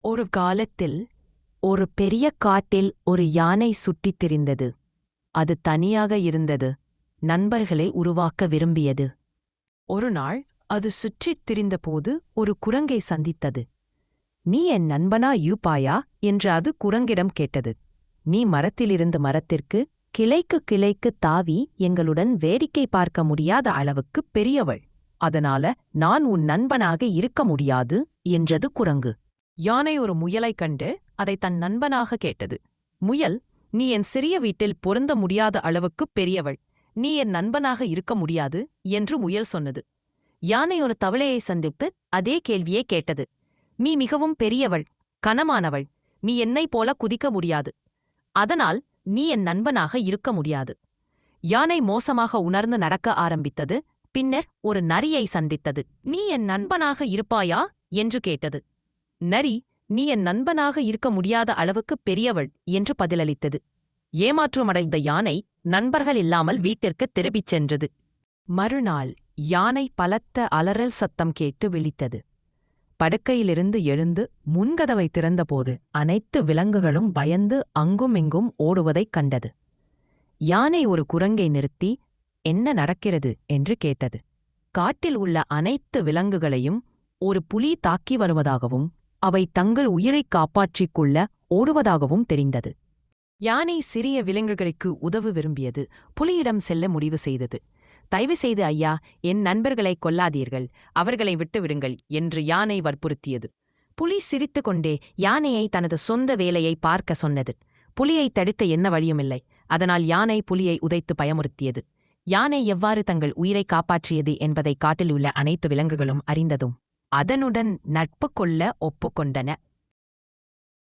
ஒரு காலத்தில் ஒரு பெரிய காட்டில் ஒரு யானை சுற்றித் திரிந்தது. அது தனியாக இருந்தது. நண்பர்களை உருவாக்க விரும்பியது. ஒருநாள் அது சுற்றித் திரிந்தபோது ஒரு குரங்கை சந்தித்தது. நீ என் நண்பனா யூபாயா என்று அது குரங்கிடம் கேட்டது. நீ மரத்திலிருந்து மரத்திற்கு, கிளைக்கு கிளைக்கு தாவி எங்களுடன் வேடிக்கை பார்க்க முடியாத அளவுக்குப் பெரியவள். அதனால நான் உன் நண்பனாக இருக்க முடியாது என்றது குரங்கு. யானை ஒரு முயலைக் கண்டு அதை தன் நண்பனாக கேட்டது. முயல், நீ என் சிறிய வீட்டில் பொருந்த முடியாத அளவுக்குப் பெரியவள். நீ என் நண்பனாக இருக்க முடியாது என்று முயல் சொன்னது. யானை ஒரு தவளையை சந்தித்து அதே கேள்வியே கேட்டது. நீ மிகவும் பெரியவள், கனமானவள். நீ என்னைப் போல குதிக்க முடியாது. அதனால் நீ என் நண்பனாக இருக்க முடியாது. யானை மோசமாக உணர்ந்து நடக்க ஆரம்பித்தது. பின்னர் ஒரு நரியை சந்தித்தது. நீ என் நண்பனாக இருப்பாயா என்று கேட்டது. நரி, நீ என் நண்பனாக இருக்க முடியாத அளவுக்குப் பெரியவள் என்று பதிலளித்தது. ஏமாற்றமடைந்த யானை நண்பர்கள் இல்லாமல் வீட்டிற்குத் திரும்பிச் சென்றது. மறுநாள் யானை பலத்த அலறல் சத்தம் கேட்டு விழித்தது. படுக்கையிலிருந்து எழுந்து முன்கதவை திறந்தபோது அனைத்து விலங்குகளும் பயந்து அங்குமிங்கும் ஓடுவதைக் கண்டது. யானை ஒரு குரங்கை நிறுத்தி, என்ன நடக்கிறது என்று கேட்டது. காட்டில் உள்ள அனைத்து விலங்குகளையும் ஒரு புலி தாக்கி வருவதாகவும் அவை தங்கள் உயிரைக் காப்பாற்றிக் கொள்ள ஓடுவதாகவும் தெரிந்தது. யானை சிறிய விலங்குகளுக்கு உதவ விரும்பியது. புலியிடம் செல்ல முடிவு செய்தது. தயவு செய்து ஐயா, என் நண்பர்களை கொல்லாதீர்கள், அவர்களை விட்டுவிடுங்கள் என்று யானை வற்புறுத்தியது. புலி சிரித்துக்கொண்டே யானையை தனது சொந்த வேலையை பார்க்க சொன்னது. புலியை தடுத்த என்ன வழியுமில்லை. அதனால் யானை புலியை உதைத்து பயமுறுத்தியது. யானை எவ்வாறு தங்கள் உயிரை காப்பாற்றியது என்பதை காட்டில் உள்ள அனைத்து விலங்குகளும் அறிந்ததும் அதனுடன் நட்பு கொள்ள ஒப்புக்கொண்டன.